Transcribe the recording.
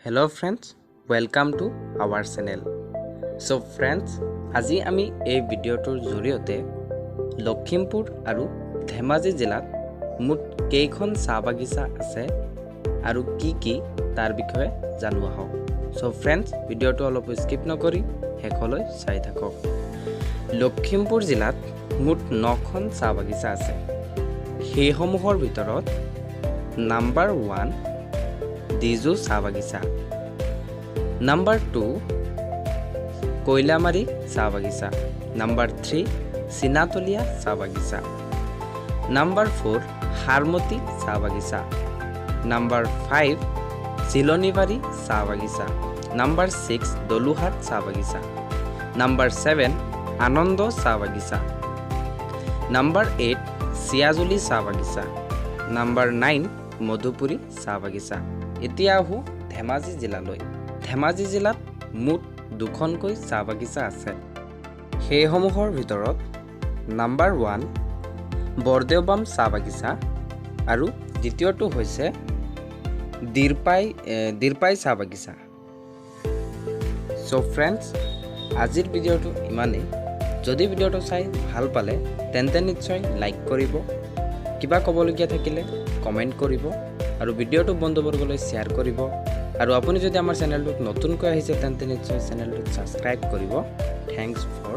Hello friends, welcome to our channel. So friends, আজি আমি এই ভিডিওটোৰ জৰিয়তে লখিমপুৰ আৰু ধেমাজি জিলাত মুঠ কেইখন চাহ বাগিচা আছে আৰু কি তাৰ বিষয়ে জানো আহক। So friends, ভিডিওটো অলপ স্কিপ নকৰি শেষলৈ চাই থাকক। লখিমপুৰ জিলাত মুঠ 9খন চাহ বাগিচা আছে। সেইসমূহৰ ভিতৰত নাম্বাৰ 1 ডিজু চাহ বাগিচা, নাম্বাৰ 2 কৈলামাৰী চাহ বাগিচা, নাম্বাৰ 3 চিনাতলীয়া চাহ বাগিচা, নাম্বাৰ 4 হাৰমতি চাহ বাগিচা, নাম্বাৰ 5 চিলনীবাৰী চাহ বাগিচা, নাম্বাৰ 6 দলুহাট চাহ বাগিচা, নাম্বাৰ 7 আনন্দ চাহ বাগিচা, নাম্বাৰ 8 চিয়াজুলি চাহ বাগিচা, নাম্বাৰ 9 মধুপুৰী চাহ বাগিচা। এতিয়া আহোঁ ধেমাজি জিলালৈ। ধেমাজি জিলাত মুঠ 2খনকৈ চাহ বাগিচা আছে। সেইসমূহৰ ভিতৰত নাম্বাৰ 1 বৰদেওবাম চাহ বাগিচা আৰু দ্বিতীয়টো হৈছে দিৰপাই চাহ বাগিচা। চ' ফ্ৰেণ্ডছ, আজিৰ ভিডিঅ'টো ইমানেই। যদি ভিডিঅ'টো চাই ভাল পালে তেন্তে নিশ্চয় লাইক কৰিব, কিবা ক'বলগীয়া থাকিলে কমেণ্ট কৰিব আৰু ভিডিঅ'টো বন্ধুবৰ্গলৈ শ্বেয়াৰ কৰিব। আৰু আপুনি যদি আমাৰ চেনেলটোত নতুনকৈ আহিছে তেন্তে নিশ্চয় চেনেলটোত ছাবস্ক্ৰাইব কৰিব। Thanks for